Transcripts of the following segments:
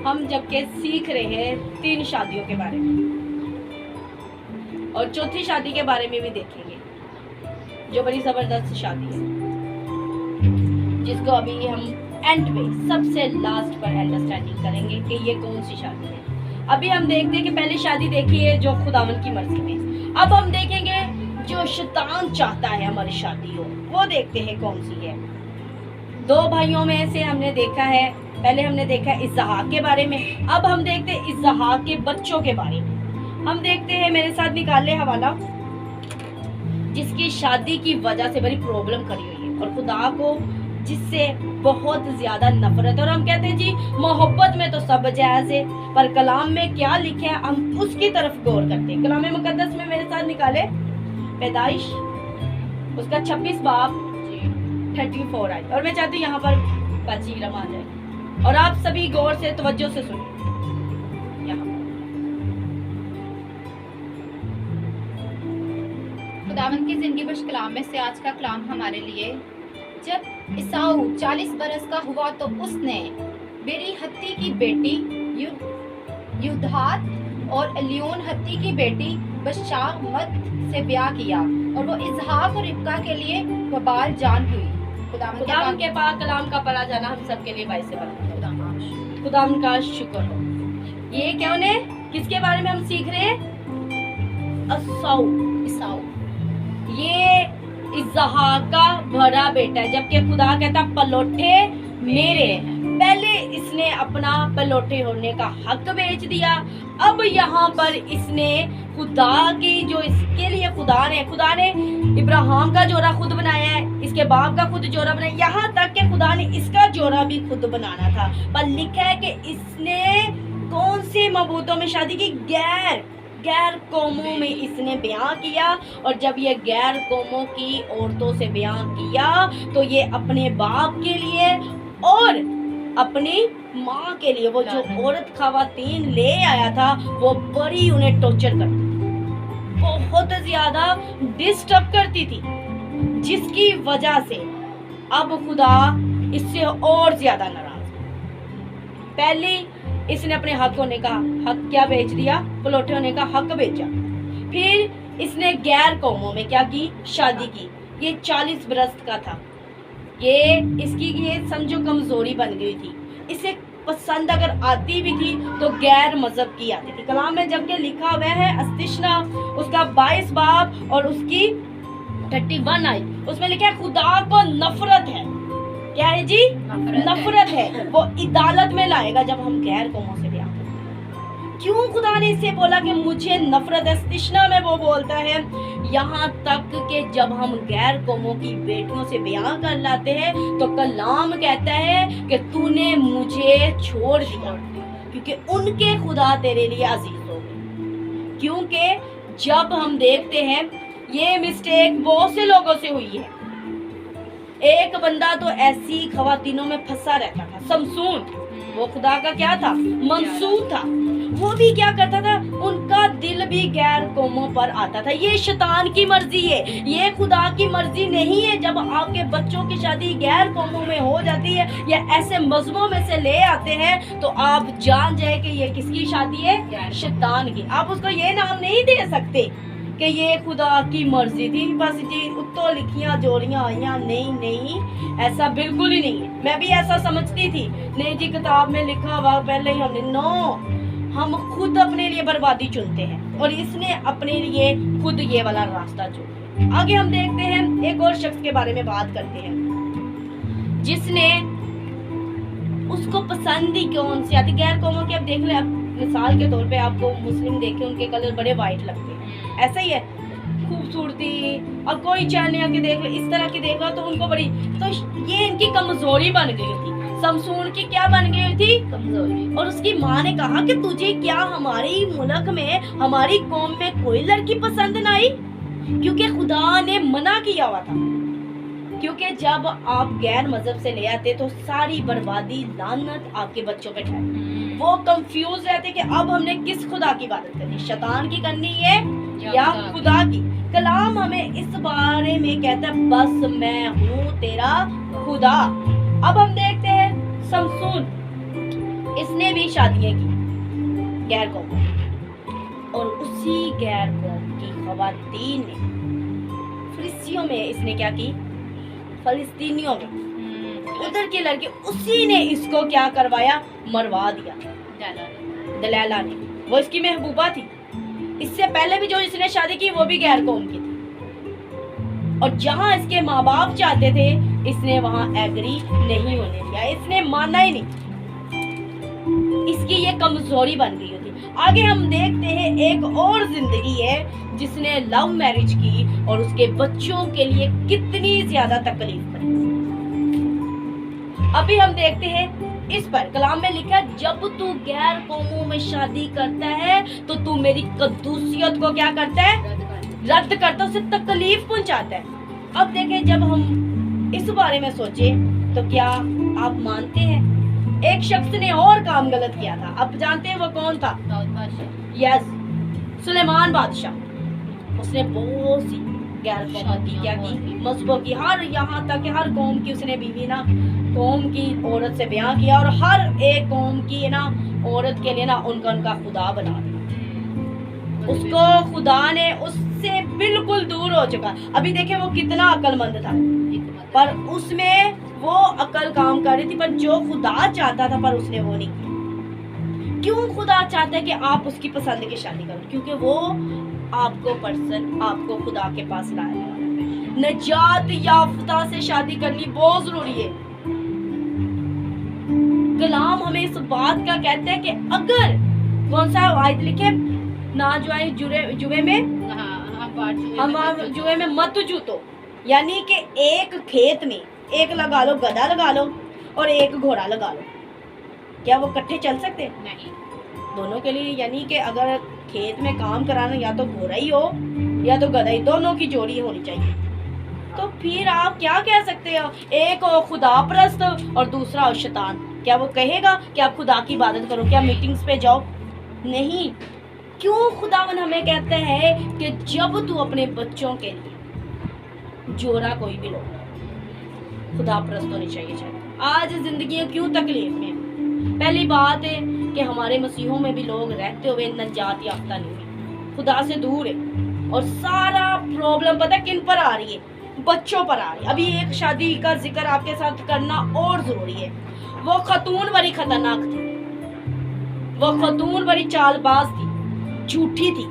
हम जबकि सीख रहे हैं 3 शादियों के बारे में और चौथी शादी के बारे में भी देखेंगे, जो बड़ी ज़बरदस्त शादी है, जिसको अभी हम एंड में सबसे लास्ट पर अंडरस्टैंडिंग करेंगे कि ये कौन सी शादी है। अभी हम देखते हैं कि पहली शादी देखी है जो खुदावन की मर्जी में। अब हम देखेंगे जो शैतान चाहता है हमारी शादी हो, वो देखते हैं कौन सी है। 2 भाइयों में से हमने देखा है, पहले हमने देखा इसहाक के बारे में, अब हम देखते हैं इसहाक के बच्चों के बारे में। हम देखते हैं, मेरे साथ निकाले हवाला, जिसकी शादी की वजह से बड़ी प्रॉब्लम करी हुई है और खुदा को जिससे बहुत ज्यादा नफरत। और हम कहते हैं जी मोहब्बत में तो सब जायज है, पर कलाम में क्या लिखे है हम उसकी तरफ गौर करते हैं। कलाम मुकद्दस में मेरे साथ निकाले पैदाइश उसका 26 बाब 34 आए, और मैं चाहती हूँ यहाँ पर बाजी रमा जाए और आप सभी गौर से तवज्जो से सुनिए। यहाँ खुदावंद की जिंदगी बख्श कलाम में से आज का कलाम हमारे लिए। जब ईसाऊ 40 बरस का हुआ तो उसने बेरी हत्ती की बेटी युद्धात और एलियोन हत्ती की बेटी बशामत से ब्याह किया और वो इसहाक और रिबका के लिए वबाल जान हुई। खुदावन के पाक कलाम का पढ़ा जाना हम सबके लिए बाइस से बरकत है। खुदावन का शुक्र हो। ये क्या उन्हें किसके बारे में हम सीख रहे हैं? ईसाऊ। ये इसहाक का बड़ा बेटा है, जबकि खुदा कहता पलोठे मेरे। पहले इसने अपना पलोठे होने का हक बेच दिया, अब यहाँ पर इसने खुदा की जो इसके लिए खुदा ने इब्राहिम का जोड़ा खुद बनाया है, इसके बाप का खुद जोड़ा बनाया, यहाँ तक कि खुदा ने इसका जोड़ा भी खुद बनाना था। पर लिखा है कि इसने कौन से मबूतों में शादी की? गैर कौमों में इसने ब्याह किया। और जब ये गैर कौमों की औरतों से ब्याह किया तो ये अपने बाप के लिए और अपनी माँ के लिए, वो जो औरत खवातीन ले आया था, वो बड़ी उन्हें टॉर्चर करती, बहुत ज्यादा डिस्टर्ब करती थी, जिसकी वजह से अब खुदा इससे और ज्यादा नाराज। पहली इसने अपने हक होने का हक क्या बेच दिया? पलोठे होने का हक बेचा। फिर इसने गैर कौमों में क्या की? शादी की। ये 40 बरस का था, ये इसकी ये समझो कमजोरी बन गई थी। इसे पसंद अगर आती भी थी तो गैर मजहब की आती थी। कलाम में जबकि लिखा हुआ है अस्तिशना उसका 22 बाब और उसकी 31 आई, उसमें लिखा है खुदा को नफरत है। क्या है जी? नफरत है। वो अदालत में लाएगा जब हम गैर कौमों से ब्याह करते हैं। क्यों खुदा ने इससे बोला कि मुझे नफरत है? इस्तिशना में वो बोलता है यहाँ तक कि जब हम गैर कौमों की बेटियों से ब्याह कर लाते हैं तो कलाम कहता है कि तूने मुझे छोड़ दिया, क्योंकि उनके खुदा तेरे लिए अजीज हो गए। क्योंकि जब हम देखते हैं ये मिस्टेक बहुत से लोगों से हुई है। एक बंदा तो ऐसी खवातीनों में फंसा रहता था, समसून, वो खुदा का क्या था? मंसूर था। वो भी क्या करता था? उनका दिल भी गैर कौमों पर आता था। ये शैतान की मर्जी है, ये खुदा की मर्जी नहीं है। जब आपके बच्चों की शादी गैर कौमों में हो जाती है या ऐसे मजहबों में से ले आते हैं तो आप जान जाए कि ये किसकी शादी है? शैतान की। आप उसको ये नाम नहीं दे सकते कि ये खुदा की मर्जी थी, बस जी उत्तो लिखियां जोड़ियां आइयां। नहीं, ऐसा बिल्कुल ही नहीं है। मैं भी ऐसा समझती थी, नहीं जी किताब में लिखा हुआ पहले ही हमने। नो, हम खुद अपने लिए बर्बादी चुनते हैं और इसने अपने लिए खुद ये वाला रास्ता चुना। आगे हम देखते हैं, एक और शख्स के बारे में बात करते हैं जिसने उसको पसंद ही कौन सी आती? गैर कौमों की। अब देख ले, अब मिसाल के तौर पे आपको मुस्लिम देखे, उनके कलर बड़े वाइट लगते हैं, ऐसा ही है खूबसूरती। और कोई चाइना की देख लो, इस तरह की देख लो तो उनको बड़ी, तो ये इनकी कमजोरी बन गई थी। समसून की क्या बन गई थी? कमजोरी। और उसकी माँ ने कहा कि तुझे क्या हमारी मुल्क में, हमारी कौम में कोई लड़की पसंद न आई? क्योंकि खुदा ने मना किया हुआ था। क्योंकि जब आप गैर मजहब से ले आते तो सारी बर्बादी, लानत आपके बच्चों पे ठहरती। वो कंफ्यूज रहते कि अब हमने किस खुदा की इबादत करनी, शैतान की करनी है या खुदा की। कलाम हमें इस बारे में कहता है, बस मैं हूँ तेरा खुदा। अब हम देखते हैं समसून इसने भी शादियां की गैर कौमों में, और उसी गैर कौम की खवातीन ने फिलिस्तीनियों में इसने क्या की, फिलिस्तीनियों में उधर के लड़के, उसी ने इसको क्या करवाया, मरवा दिया दलाला ने। वो इसकी महबूबा थी। इससे पहले भी जो इसने शादी की वो भी गैर कौम की थी, और जहां इसके माँ बाप चाहते थे इसने वहां एग्री नहीं होने दिया, इसने माना ही नहीं। इसकी ये कमजोरी बन गई होती। आगे हम देखते हैं एक और जिंदगी है जिसने लव मैरिज की और उसके बच्चों के लिए कितनी ज्यादा तकलीफ पड़ी। अभी हम देखते हैं इस पर कलाम में लिखा है, जब तू गैर कौमों में शादी करता है तो तू मेरी कद्दूसियत को क्या करता है, रद्द करता है, उसे तकलीफ पहुंचाता है। अब देखें, जब हम इस बारे में सोचे तो क्या आप मानते हैं एक शख्स ने और काम गलत किया था। आप जानते हैं वो कौन था? यस, सुलेमान बादशाह। उसने बहुत सी गैर कौमों की क्या की, मजहबों की, हर यहाँ तक हर कौम की उसने बीवी ना कौम की औरत से ब्याह किया, और हर एक कौम की ना औरत के लिए ना उनका खुदा बना दिया। उसको खुदा ने उससे बिल्कुल दूर हो चुका। अभी देखें वो कितना अक्लमंद था, पर उसमें वो अकल काम कर रही थी, पर जो खुदा चाहता था पर उसने वो नहीं किया। क्यों खुदा चाहता है कि आप उसकी पसंद की शादी करो? क्योंकि वो आपको खुदा के पास लाएगा। नजात याफ्ता से शादी करनी बहुत जरूरी है। कलाम हमें इस बात का कहता है कि अगर कौन सा आयत लिखे, ना जुए में हम जुए में मत जूतो, यानी कि एक खेत में एक लगा लो गधा लगा लो और एक घोड़ा लगा लो, क्या वो इकट्ठे चल सकते? नहीं। दोनों के लिए, यानी कि अगर खेत में काम कराना या तो घोड़ा ही हो या तो गधा ही, दोनों की जोड़ी होनी चाहिए। तो फिर आप क्या कह सकते हो, एक हो खुदा परस्त और दूसरा हो शैतान। क्या वो कहेगा कि आप खुदा की इबादत करो, क्या मीटिंग्स पे जाओ? नहीं। क्यों खुदावन हमें कहता है कि जब तू अपने बच्चों के लिए जोड़ा कोई भी लो, खुदा परस्त होनी चाहिए। आज जिंदगी क्यों तकलीफ में? पहली बात है कि हमारे मसीहों में भी लोग रहते हुए नजात याफ्ता नहीं है, खुदा से दूर है, और सारा प्रॉब्लम पता किन पर आ रही है? बच्चों पर आ रही है। अभी एक शादी का जिक्र आपके साथ करना और जरूरी है। वो खतून बड़ी खतरनाक थी, वो खतून बड़ी चालबाज थी, झूठी थी।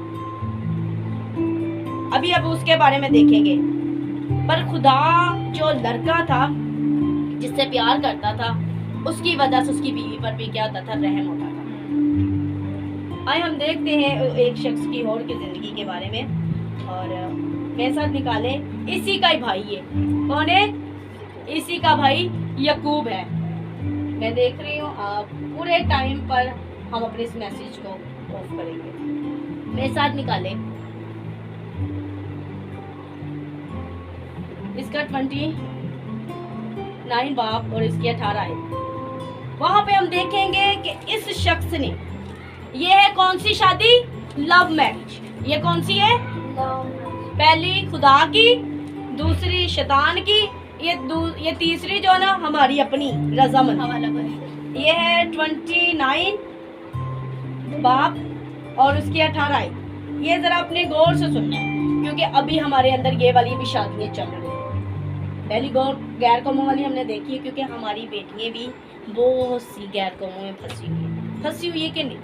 अभी अब उसके बारे में देखेंगे। पर खुदा जो लड़का था जिससे प्यार करता था, उसकी वजह से उसकी बीवी पर भी क्या होता था, रहम होता था। आइए हम देखते हैं एक शख्स की और की जिंदगी के बारे में, और मेरे साथ निकाले इसी का ही भाई है। कौन है? इसी का भाई यकूब है। मैं देख रही हूँ आप पूरे टाइम पर हम अपने इस मैसेज को ऑफ करेंगे। मेरे साथ निकाले इसका 29 बाप और इसकी 18 है। वहां पे हम देखेंगे कि इस शख्स ने, ये है कौन सी शादी? Love marriage. ये कौन सी है? पहली खुदा की, दूसरी शैतान की, ये तीसरी जो ना हमारी अपनी रजामंदी। ये है 29 बाप और उसकी 18 है। ये जरा अपने गौर से सुनना है, क्योंकि अभी हमारे अंदर ये वाली भी शादियां चल रही हैं। पहली गैर कौमों वाली हमने देखी है, क्योंकि हमारी बेटियां भी बहुत सी गैर कौमों में फंसी हुई है कि नहीं?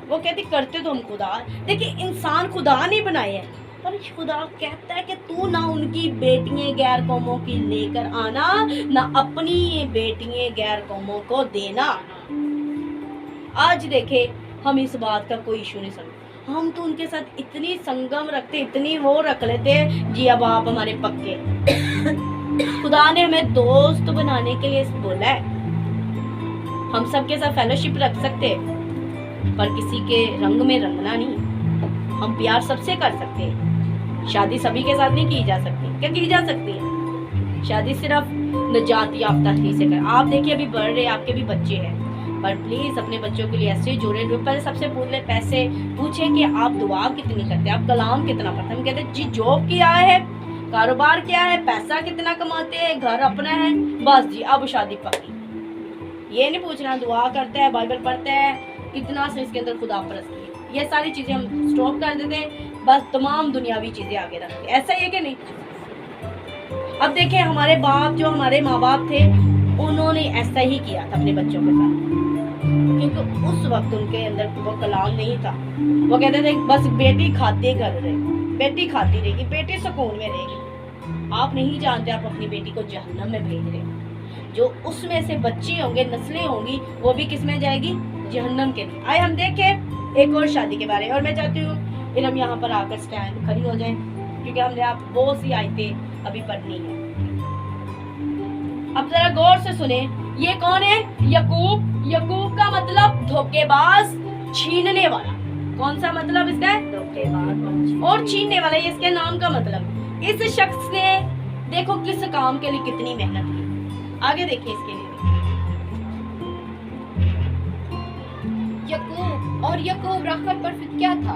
वो कहती करते तो हम खुदा, देखिए इंसान खुदा नहीं बनाए हैं, पर खुदा कहता है कि तू ना उनकी बेटियां गैर कौमों की लेकर आना, ना अपनी ये बेटियां गैर कौमों को देना। आज देखे हम इस बात का कोई इशू नहीं समझते, हम तो उनके साथ इतनी संगम रखते, इतनी वो रख लेते जी अब आप हमारे पक्के। खुदा ने हमें दोस्त बनाने के लिए बोला है, हम सबके साथ फेलोशिप रख सकते, पर किसी के रंग में रंगना नहीं। हम प्यार सबसे कर सकते हैं, शादी सभी के साथ नहीं की जा सकती। क्या की जा सकती है? शादी सिर्फ नजात याफ्ता ही से कर। आप देखिए अभी बढ़ रहे, आपके भी बच्चे हैं, पर प्लीज अपने बच्चों के लिए ऐसे जोड़े। पहले सबसे पैसे पूछें कि आप दुआ कितनी करते हैं, आप कलाम कितना पढ़ते हैं। हम कहते हैं जी जॉब क्या है, कारोबार क्या है, पैसा कितना कमाते हैं, घर अपना है, बस जी अब शादी पक्की। ये नहीं पूछना दुआ करता है, बाइबल पढ़ता है, कितना से इसके अंदर खुदा परस्ती है। ये सारी चीजें हम स्टॉप कर देते हैं, बस तमाम दुनियावी चीजें आगे रखते हैं। ऐसा ही है कि नहीं? अब देखें हमारे बाप, जो हमारे माँ बाप थे, उन्होंने ऐसा ही किया था अपने बच्चों के साथ, क्योंकि उस वक्त उनके अंदर वो कलाम नहीं था। वो कहते थे बस बेटी खाते घर रहे, बेटी खाती रहेगी, बेटी सुकून में रहेगी। आप नहीं जानते आप अपनी बेटी को जहन्नम में भेज रहे हो। जो उसमें से बच्चे होंगे, नस्लें होंगी, वो भी किस में जाएगी? जहन्नम के लिए। आए हम देखें एक और शादी के बारे में, और मैं चाहती हूँ फिर हम यहाँ पर आकर स्टैंड खड़ी हो जाएं, क्योंकि हमने आप बहुत सी आयतें अभी पढ़नी है। अब जरा गौर से सुने, ये कौन है? यकूब। यकूब का मतलब धोखेबाज, छीनने वाला। कौन सा मतलब इसका है? धोखेबाज और छीनने वाला, ये इसके नाम का मतलब। इस शख्स ने देखो किस काम के लिए कितनी मेहनत की। आगे देखिए इसके लिए। यकूब राहल पर फिक्या था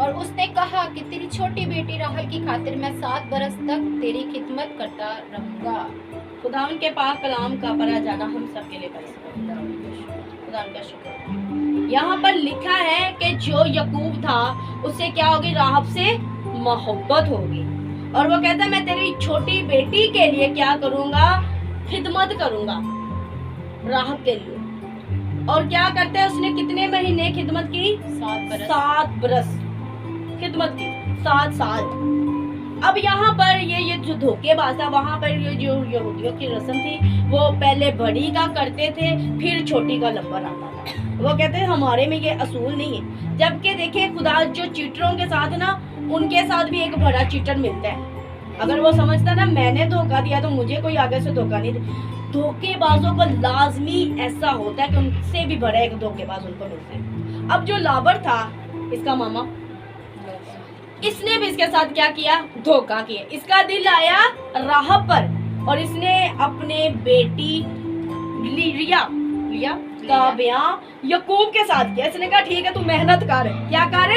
और उसने कहा कि तेरी छोटी बेटी राहल की खातिर मैं 7 बरस तक तेरी खिदमत करता रहूंगा। खुदा के पाक कलाम का पढ़ा जाना हम सब के लिए खुदा का शुक्र। यहाँ पर लिखा है कि जो यकूब था उससे क्या होगी? राहब से मोहब्बत होगी, और वो कहता है मैं तेरी छोटी बेटी के लिए क्या करूंगा? खिदमत करूंगा, राहब के लिए। और क्या करते हैं? उसने कितने महीने खिदमत की? 7 बरस खिदमत की, 7 साल। अब यहाँ पर ये जो धोखेबाज था, वहाँ पर ये जो यहूदियों की रस्म थी, वो पहले बड़ी का करते थे, फिर छोटी का नंबर आता था। वो कहते हैं हमारे में ये असूल नहीं है। जबकि देखे खुदा जो चीटरों के साथ ना, उनके साथ भी एक बड़ा चीटर मिलता है। अगर वो समझता ना मैंने धोखा दिया तो मुझे कोई आगे से धोखा नहीं दे। धोखेबाजों को लाजमी ऐसा होता है कि उनसे भी बड़ा एक धोखेबाज उनको मिलता है। अब जो लाबर था, इसका मामा, इसने भी इसके साथ क्या किया? धोखा किया। इसका दिल आया राहब पर, और इसने अपने बेटी लिया का ब्याह यकूब के साथ किया। इसने कहा ठीक है तू मेहनत कर, क्या कर?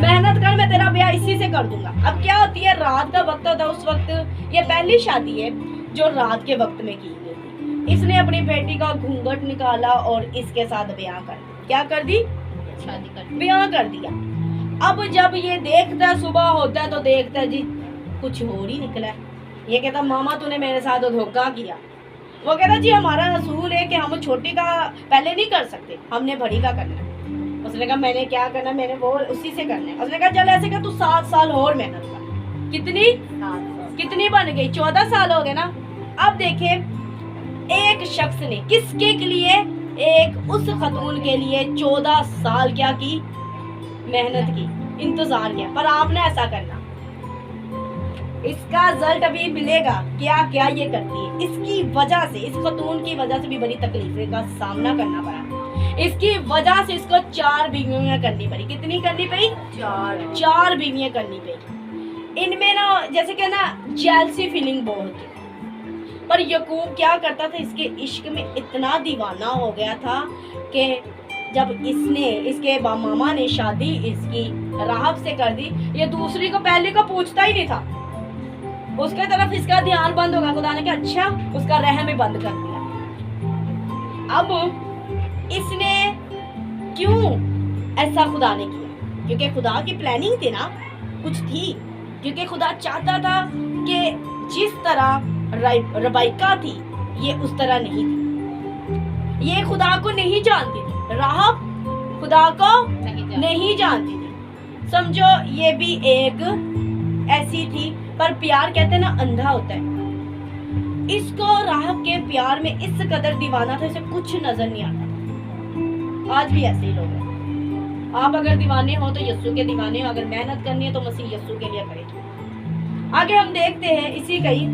मेहनत कर, मैं तेरा ब्याह इसी से कर दूंगा। अब क्या होती है, रात का वक्त होता है, उस वक्त ये पहली शादी है जो रात के वक्त में की गई थी। इसने अपनी बेटी का घूंघट निकाला और इसके साथ ब्याह कर दिया। क्या कर दी? शादी कर, ब्याह कर दिया। अब जब ये देखता है, सुबह होता है तो देखता है जी कुछ और ही निकला है। ये कहता मामा तूने मेरे साथ धोखा किया। वो कहता जी हमारा असूल है कि हम छोटी का पहले नहीं कर सकते, हमने बड़ी का करना है। उसने कहा मैंने क्या करना, मैंने वो उसी से करना है। उसने कहा चल ऐसे कर, तू 7 साल और मेहनत कर। कितनी? 7 कितनी बन गई? 14 साल हो गए ना। अब देखे एक शख्स ने किसके लिए? एक उस खतून के लिए 14 साल क्या की? मेहनत की, इंतजार किया। पर आपने ऐसा करना, इसका रिजल्ट अभी मिलेगा। क्या क्या ये करती है, इसकी वजह से, इस खतून की वजह से भी बड़ी तकलीफें का सामना करना पड़ा। इसकी वजह से इसको 4 बीवियां करनी पड़ी। कितनी करनी पड़ी? 4 बीवियां करनी पड़ी। इनमें ना जैसे कि ना जेलसी फीलिंग बहुत थी। पर यकूब क्या करता था, इसके इश्क में इतना दीवाना हो गया था कि जब इसने, इसके मामा ने शादी इसकी राहब से कर दी, ये दूसरी को पहले को पूछता ही नहीं था। उसके तरफ इसका ध्यान बंद होगा। खुदा ने कहा अच्छा, उसका रहम ही बंद कर दिया। अब इसने क्यों ऐसा खुदा ने किया? क्योंकि खुदा की प्लानिंग थी ना, कुछ थी। क्योंकि खुदा चाहता था कि जिस तरह रबाइका थी ये उस तरह नहीं थी। ये खुदा को नहीं जानती थी, राहब खुदा को नहीं जानती थी। समझो ये भी एक ऐसी थी। पर प्यार कहते हैं ना अंधा होता है। इसको राहब के प्यार में इस कदर दीवाना था, इसे कुछ नजर नहीं आता था। आज भी ऐसे ही लोग हैं। आप अगर दीवाने हो तो यस्सु के दीवाने हो, अगर मेहनत करनी है तो मसीह यस्सु के लिए करें। आगे हम देखते हैं इसी का ही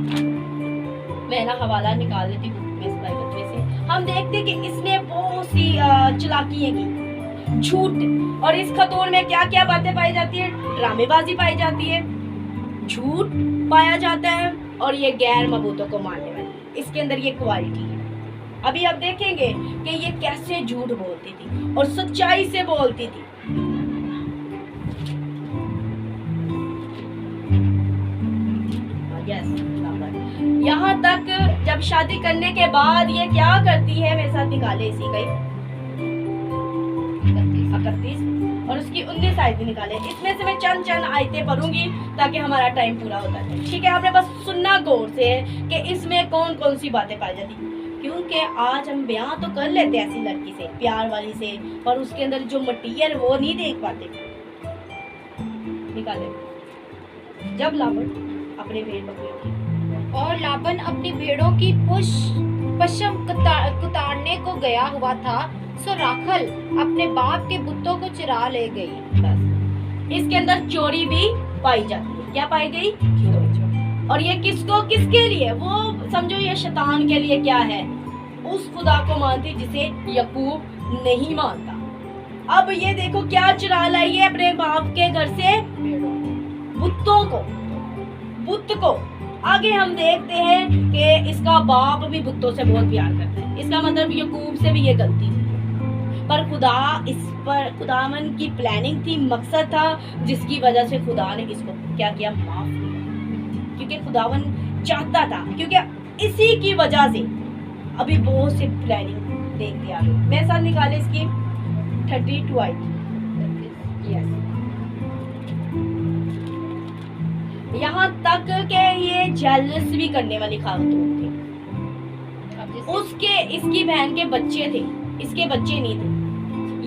मैं ना हवाला निकाल लेती हूँ में से। हम देखते हैं कि इसने बहुत सी चालाकियां की, झूठ। और इस खतून में क्या क्या बातें पाई जाती है? ड्रामेबाजी पाई जाती है, झूठ पाया जाता है, और ये गैर मबूतों को मारने वाली, इसके अंदर ये क्वालिटी है। अभी आप देखेंगे कि ये कैसे झूठ बोलती थी और सच्चाई से बोलती थी। यहाँ तक जब शादी करने के बाद ये क्या करती है, मेरे साथ निकाले इसी का 31 और उसकी 19 आयतें निकाले। इसमें से मैं चंद आयतें पढ़ूंगी ताकि हमारा टाइम पूरा होता है। ठीक है, आपने बस सुनना गौर से कि इसमें कौन कौन सी बातें पाई जाती, क्योंकि आज हम ब्याह तो कर लेते हैं ऐसी लड़की से, प्यार वाली से, पर उसके अंदर जो मटीरियल वो नहीं देख पाते। निकाले। जब लाबन अपने भेड़ बकरियों की और लाबन अपनी भेड़ों की पशम कुतारने को गया हुआ था, सो राखल अपने बाप के बुतों को चुरा ले गई। बस इसके अंदर चोरी भी पाई जाती है। क्या पाई गई? चोरी। और ये किसके लिए? वो समझो ये शैतान के लिए क्या है, उस खुदा को मानती जिसे यकूब नहीं मानता। अब ये देखो क्या चुरा लाई है अपने बाप के घर से, बुतों को, बुत को। आगे हम देखते हैं कि इसका बाप भी बुतों से बहुत प्यार करता है, इसका मतलब यकूब से भी ये गलती थी, पर खुदावन की प्लानिंग थी, मकसद था, जिसकी वजह से खुदा ने इसको क्या किया, माफ किया, क्योंकि खुदावन चाहता था, क्योंकि इसी की वजह से अभी बहुत से प्लानिंग देखते आ गए। मेरे साथ निकाले इसकी 32 आयत। यस, यहाँ तक के ये जेलस भी करने वाली खातून थी। उसके इसकी बहन के बच्चे थे, इसके बच्चे नहीं थे।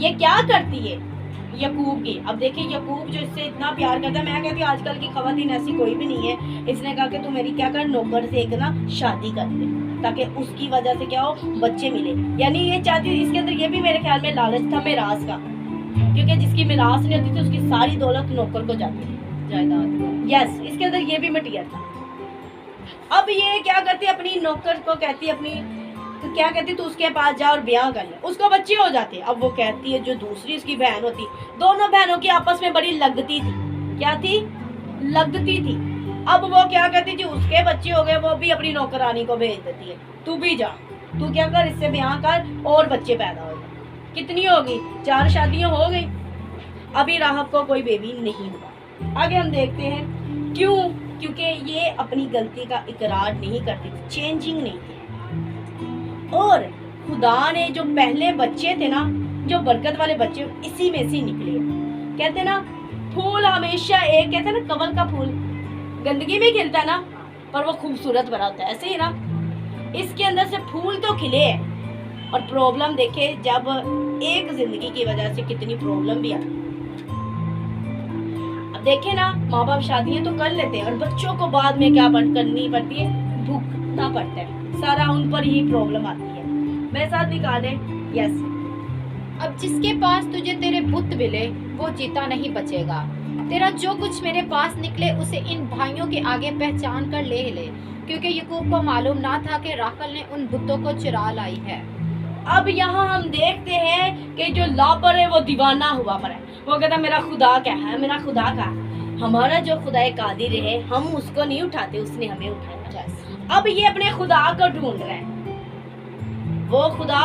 ये क्या करती है यकूब की? अब देखिए यकूब जो इससे इतना प्यार करता है, मैं कहती हूँ आजकल की खवातीन ऐसी कोई भी नहीं है। इसने कहा कि तू मेरी क्या कर, नौकर से एक ना शादी कर ले, ताकि उसकी वजह से क्या हो, बच्चे मिले। यानी ये चाहती है, इसके अंदर ये भी मेरे ख्याल में लालच था मिरास का, क्योंकि जिसकी मिरास नहीं होती थी उसकी सारी दौलत नौकर को जाती थी, जायदाद। यस, इसके अंदर ये भी मटीरियल था। अब ये क्या करती है, अपनी नौकर को कहती है, अपनी क्या कहती, तू उसके पास जा और ब्याह कर ले, उसको बच्चे हो जाते। अब वो कहती है, जो दूसरी उसकी बहन होती, दोनों बहनों की आपस में बड़ी लगती थी। क्या थी? लगती थी। अब वो क्या कहती थी, उसके बच्चे हो गए, वो भी अपनी नौकरानी को भेज देती है, तू भी जा, तू क्या कर, इससे ब्याह कर और बच्चे पैदा हो गए। कितनी होगी? 4 शादियां हो गई, अभी राहब को कोई बेबी नहीं हुआ। आगे हम देखते हैं क्यों, क्योंकि ये अपनी गलती का इकरार नहीं करती थी, चेंजिंग नहीं थी। और खुदा ने जो पहले बच्चे थे ना, जो बरकत वाले बच्चे, इसी में से निकले। कहते ना, फूल हमेशा एक, कहते ना कमल का फूल गंदगी में खिलता है ना, पर वो खूबसूरत बना होता है, ऐसे ही ना इसके अंदर से फूल तो खिले हैं। और प्रॉब्लम देखे, जब एक जिंदगी की वजह से कितनी प्रॉब्लम भी आती। अब देखे ना, माँ बाप शादियां तो कर लेते हैं और बच्चों को बाद में क्या करनी पड़ती है, भुगतना पड़ता है, सारा उन पर ही प्रॉब्लम आती है। मेरे साथ निकाले। यस, अब जिसके पास तुझे तेरे बुत मिले वो जीता नहीं बचेगा। तेरा जो कुछ मेरे पास निकले उसे इन भाइयों के आगे पहचान कर ले ले, क्योंकि यकूब को मालूम ना था कि राखल ने उन बुतों को चुरा लाई है। अब यहाँ हम देखते हैं कि जो लापर है वो दीवाना हुआ पर है। वो कहता मेरा खुदा क्या है, मेरा खुदा का, हमारा जो खुदा कादिर है, हम उसको नहीं उठाते, उसने हमें उठाया। अब ये अपने खुदा को ढूंढ रहे हैं, वो खुदा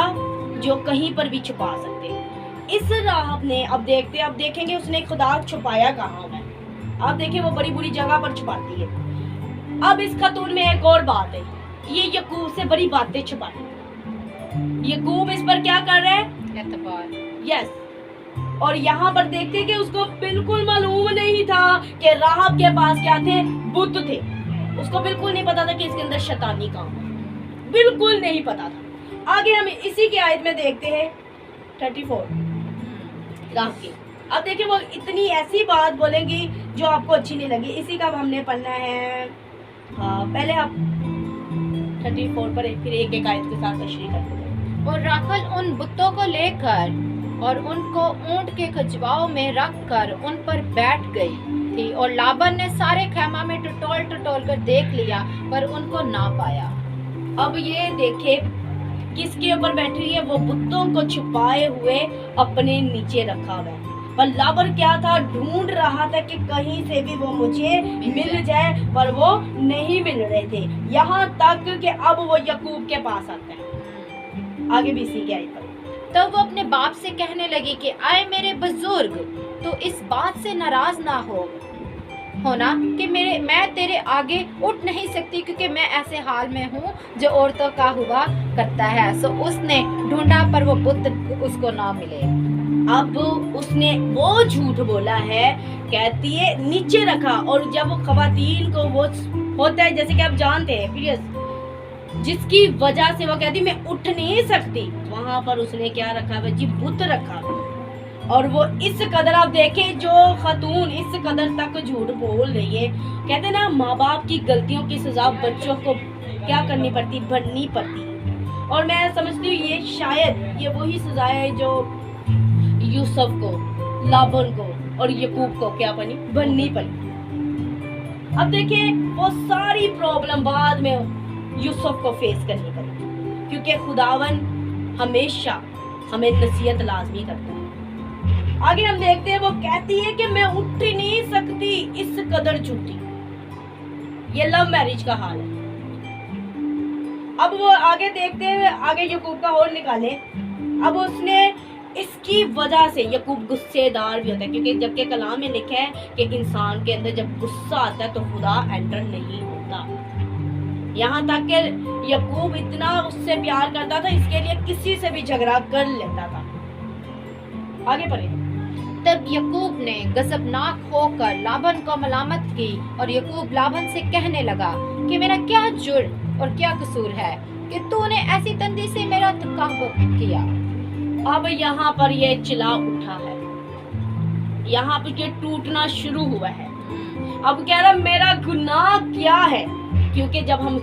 जो कहीं पर भी छुपा सकते हैं। इस राहब ने, अब देखेंगे उसने खुदा छुपाया कहाँ है। अब देखिए वो बड़ी बुरी जगह पर छुपाती है। अब इस खतून में एक और बात है, ये यकूब से बड़ी बातें छुपाती है। यकूब इस पर क्या कर रहे हैं? यस, और यहाँ पर देखते कि उसको बिल्कुल मालूम नहीं था कि राहब के पास क्या थे, बुत थे। उसको बिल्कुल नहीं पता था कि इसके अंदर शैतानी काम है, बिल्कुल नहीं पता था। आगे हम इसी की आयत में देखते हैं 34 राहब की। अब देखिए वो इतनी ऐसी बात बोलेंगी जो आपको अच्छी नहीं लगी। इसी का हमने पढ़ना है। पहले आप 34 पर फिर एक एक आयत के साथ तशरीह करते हैं। और राखल उन बुतों को लेकर और उनको ऊंट के खजवाओं में रखकर उन पर बैठ गई थी, और लाबन ने सारे खैमा में टटोल कर देख लिया, पर उनको ना पाया। अब ये देखे किसके ऊपर बैठी है, वो बुतों को छुपाए हुए अपने नीचे रखा हुआ है। पर लाबर क्या था, ढूंढ रहा था कि कहीं से भी वो मुझे मिल जाए, पर वो नहीं मिल रहे थे। यहाँ तक कि अब वो यकूब के पास आता है। आगे भी इसी की आयत पर। तब वो अपने बाप से कहने लगी कि आए मेरे बुजुर्ग, तो इस बात से नाराज ना हो होना कि मैं तेरे आगे उठ नहीं सकती, क्योंकि मैं ऐसे हाल में हूँ जो औरतों का हुआ करता है। सो उसने ढूंढा पर वो बुत उसको ना मिले। अब उसने वो झूठ बोला है, कहती है नीचे रखा, और जब वो खवातीन को वो होता है जैसे कि आप जानते हैं पीरियड्स, जिसकी वजह से वो कहती मैं उठ नहीं सकती, वहां पर उसने क्या रखा है जी, बुत रखा। और वो इस कदर, आप देखें जो खातून इस कदर तक झूठ बोल रही है, कहते ना माँ बाप की गलतियों की सजा बच्चों को क्या करनी पड़ती, भरनी पड़ती। और मैं समझती हूँ ये शायद ये वही सजा है जो यूसुफ को, लाबन को और यकूब को क्या बनी, बननी पड़ी। अब देखिए वो सारी प्रॉब्लम बाद में यूसुफ को फेस करनी पड़ी, क्योंकि खुदावन हमेशा हमें नसीहत लाजमी करता है। आगे हम देखते हैं वो कहती है कि मैं उठ ही नहीं सकती, इस कदर झूठी। ये लव मैरिज का हाल है। अब वो आगे देखते हैं, आगे यकूब का और निकाले। अब उसने इसकी वजह से यकूब गुस्सेदार भी होता है, क्योंकि जबकि कलाम में लिखा है कि इंसान के अंदर जब गुस्सा आता है तो खुदा एंटर नहीं होता। यहाँ तक कि यकूब इतना उससे प्यार करता था, इसके लिए किसी से भी झगड़ा कर लेता था। आगे बढ़े। तब यकूब ने गजबनाक होकर लाबन को मलामत की, और यकूब लाबन से कहने लगा कि मेरा क्या जुर्म और क्या कसूर है कि तूने ऐसी तंदी से मेरा तकाब्बुर किया। अब यहाँ पर ये चिल्ला उठा है, यहाँ पर ये टूटना शुरू हुआ है। अब कह रहा मेरा गुनाह क्या है, क्योंकि जब हम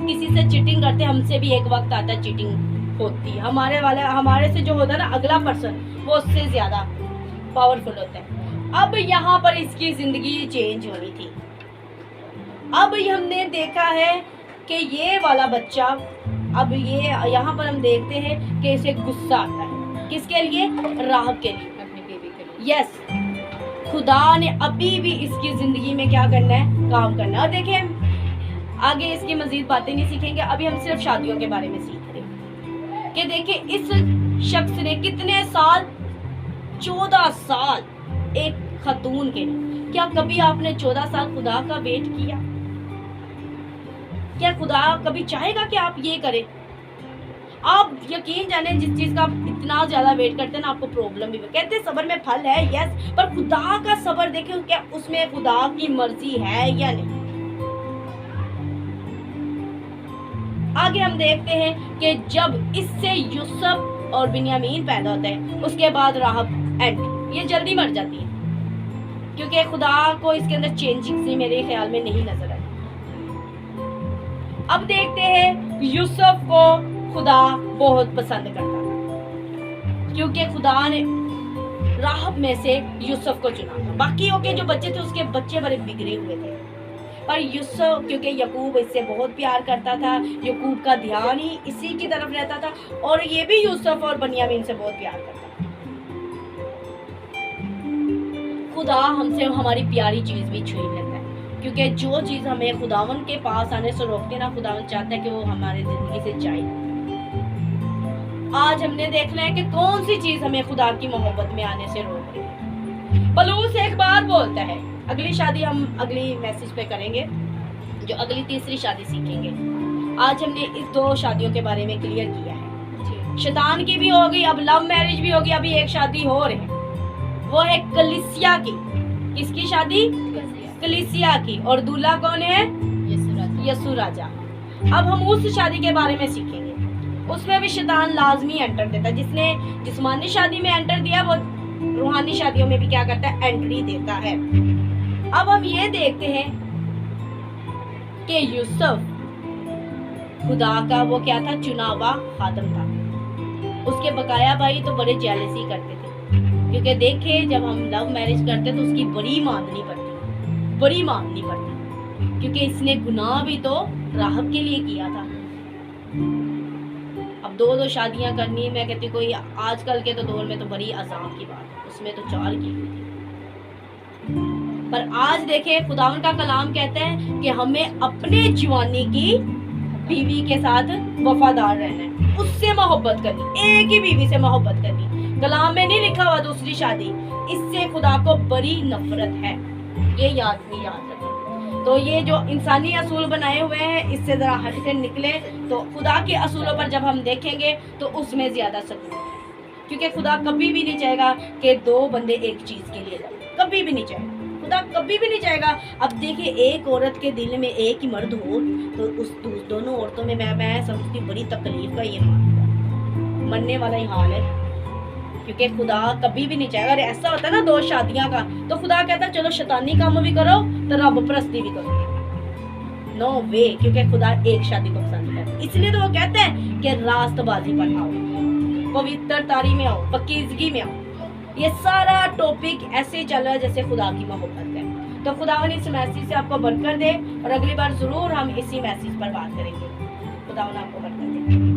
किसी से चीटिंग करते हैं, हमसे भी एक वक्त आता है चीटिंग होती है, हमारे से जो होता है ना अगला पर्सन, वो उससे ज्यादा पावरफुल होता है। अब यहाँ पर इसकी जिंदगी चेंज होनी थी। अब हमने देखा है कि ये वाला बच्चा, अब ये यहाँ पर हम देखते हैं कि इसे गुस्सा आता है, किसके लिए, राहब के लिए, अपनी बीवी के लिए। यस, खुदा ने अभी भी इसकी जिंदगी में क्या करना है, काम करना है। और देखें आगे इसकी मजीद बातें नहीं सीखेंगे, अभी हम सिर्फ शादियों के बारे में सीख रहे हैं कि देखिए इस शख्स ने कितने साल, 14 साल एक खातून के लिए। क्या कभी आपने 14 साल खुदा का वेट किया? क्या खुदा कभी चाहेगा कि आप ये करें? आप यकीन जाने जिस चीज का आप इतना ज्यादा वेट करते हैं ना, आपको प्रॉब्लम भी कहते हैं सब्र में फल है, यस, पर खुदा का सब्र देखें क्या उसमें खुदा की मर्जी है या नहीं। आगे हम देखते हैं कि जब इससे यूसुफ और बिन्यामीन पैदा होते हैं, उसके बाद राहब एंड ये जल्दी मर जाती है, क्योंकि खुदा को इसके अंदर चेंजिंग सी मेरे ख्याल में नहीं नजर आई। अब देखते हैं यूसुफ को खुदा बहुत पसंद करता था, क्योंकि खुदा ने राहब में से यूसुफ को चुना था। बाकियों के जो बच्चे थे उसके बच्चे बड़े बिगड़े हुए थे, पर यूसुफ क्योंकि यकूब इससे बहुत प्यार करता था, यकूब का ध्यान ही इसी की तरफ रहता था, और ये भी यूसुफ और बिन्यामीन से बहुत प्यार करता था। खुदा हमसे हमारी प्यारी चीज भी छीन लेता है, क्योंकि जो चीज हमें खुदावन के पास आने से रोकती है ना, खुदावन चाहता है कि वो हमारी जिंदगी से जाए। आज हमने देखना है कि कौन सी चीज हमें खुदा की मोहब्बत में आने से रोक रही है। पलूस एक बार बोलता है, अगली शादी हम अगली मैसेज पे करेंगे, जो अगली तीसरी शादी सीखेंगे। आज हमने इस 2 शादियों के बारे में क्लियर किया है। शैतान की भी होगी, अब लव मैरिज भी होगी, अभी एक शादी हो रही है, वो है कलीसिया की। किसकी शादी? कलीसिया की। और दूल्हा कौन है? यसू राजा। अब हम उस शादी के बारे में सीखेंगे, उसमें भी शैतान लाजमी एंटर देता है। जिसने जिस्मानी शादी में एंटर दिया, वो रूहानी शादियों में भी क्या करता है, एंट्री देता है। अब हम ये देखते हैं कि यूसुफ खुदा का वो क्या था, चुनावा खादम था। उसके बकाया भाई तो बड़े जेलसी करते थे, क्योंकि देखे जब हम लव मैरिज करते तो उसकी बड़ी माननी पड़ती, क्योंकि इसने गुनाह भी तो राहब के लिए किया था। अब 2 शादियां करनी, मैं कहती कोई आजकल के तो दौर में तो बड़ी अजाब की बात है, उसमें तो 4 की हुई थी। पर आज देखे खुदावन का कलाम कहता है कि हमें अपने जवानी की बीवी के साथ वफादार रहना है, उससे मोहब्बत करनी, एक ही बीवी से मोहब्बत करनी। कलाम में नहीं लिखा हुआ दूसरी शादी, इससे खुदा को बड़ी नफरत है। ये याद रखें। तो ये जो इंसानी असूल बनाए हुए हैं इससे ज़रा हट कर निकले तो खुदा के असूलों पर जब हम देखेंगे तो उसमें ज़्यादा सुकून है, क्योंकि खुदा कभी भी नहीं चाहेगा कि दो बंदे एक चीज़ के लिए लड़ें, कभी भी नहीं चाहेगा, खुदा कभी भी नहीं चाहेगा। अब देखिए एक औरत के दिल में एक ही मर्द हो तो उस दोनों औरतों में मैं समझती बड़ी तकलीफ का ये मरने वाला ही हाल है, क्योंकि खुदा कभी भी नहीं चाहेगा। अगर ऐसा होता है ना दो शादियां का तो खुदा कहता है चलो शैतानी काम भी करो तो रब परस्ती भी करो। नो वे, क्योंकि खुदा एक शादी को पसंद करता है। इसलिए तो वो कहते हैं कि रास्तबाजी पर आओ, पवित्रतारी में आओ, पकीजगी में आओ। ये सारा टॉपिक ऐसे चल रहा है जैसे खुदा की मोहब्बत है। तो खुदावन इस मैसेज से आपको बरकत दे और अगली बार जरूर हम इसी मैसेज पर बात करेंगे। खुदावन आपको बरकत दे।